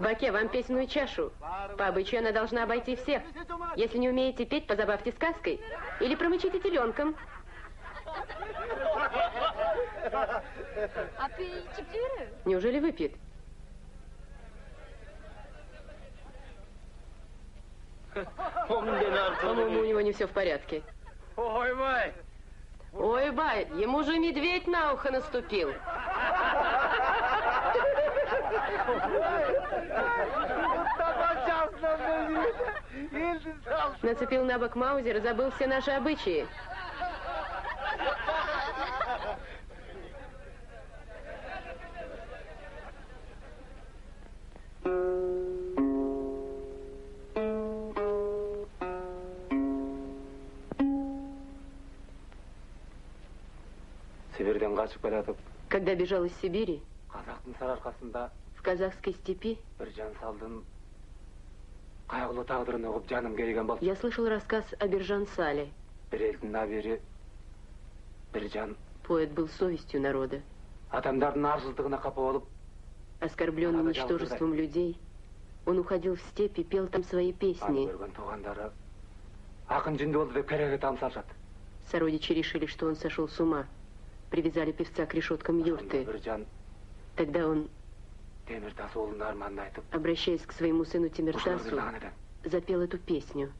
Баке, вам песенную чашу. По обычаю она должна обойти всех. Если не умеете петь, позабавьте сказкой. Или промычите теленком. Неужели выпьет? По-моему, у него не все в порядке. Ой, бай! Ой, бай, ему же медведь на ухо наступил. Нацепил на бок маузер и забыл все наши обычаи. Когда бежал из Сибири, в казахской степи, я слышал рассказ о Биржан-Сале. Поэт был совестью народа. Оскорбленный ничтожеством людей, он уходил в степь и пел там свои песни. Сородичи решили, что он сошел с ума. Привязали певца к решеткам юрты. Тогда он, обращаясь к своему сыну Тимиртасу, запел эту песню.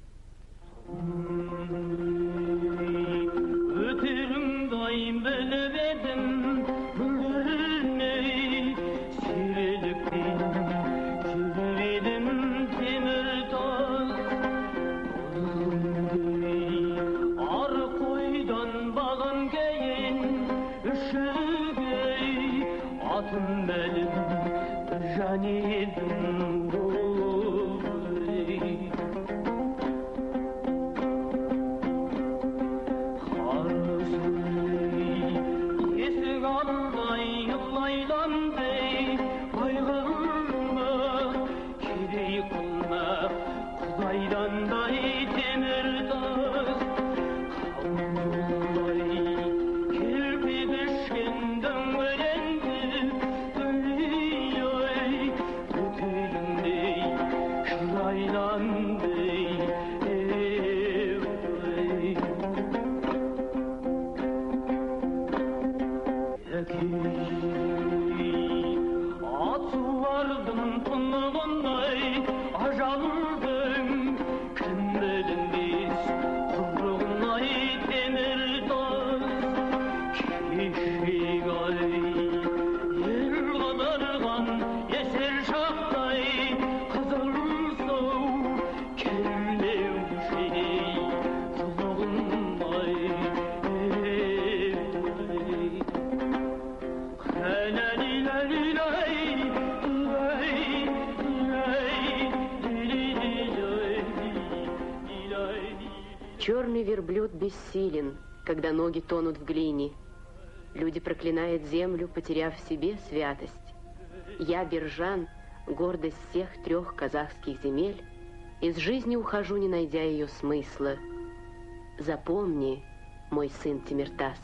Черный верблюд бессилен, когда ноги тонут в глине. Люди проклинают землю, потеряв в себе святость. Я, Биржан, гордость всех 3 казахских земель, из жизни ухожу, не найдя ее смысла. Запомни, мой сын Тимиртас.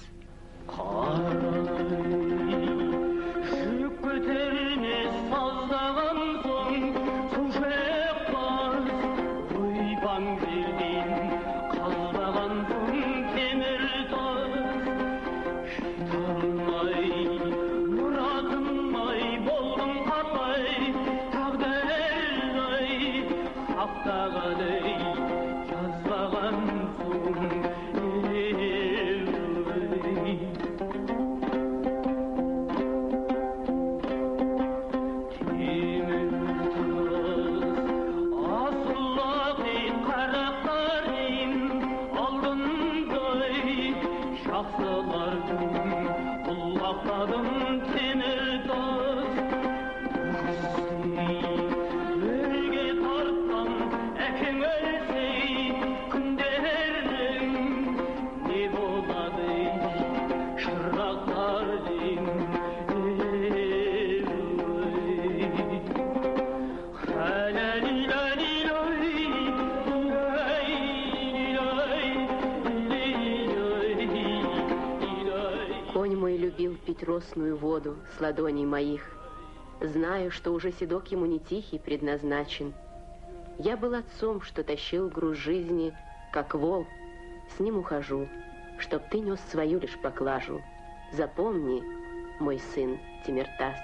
Конь мой любил пить росную воду с ладоней моих. Знаю, что уже седок ему не тихий предназначен. Я был отцом, что тащил груз жизни, как вол. С ним ухожу, чтоб ты нес свою лишь поклажу. Запомни, мой сын Тимиртас.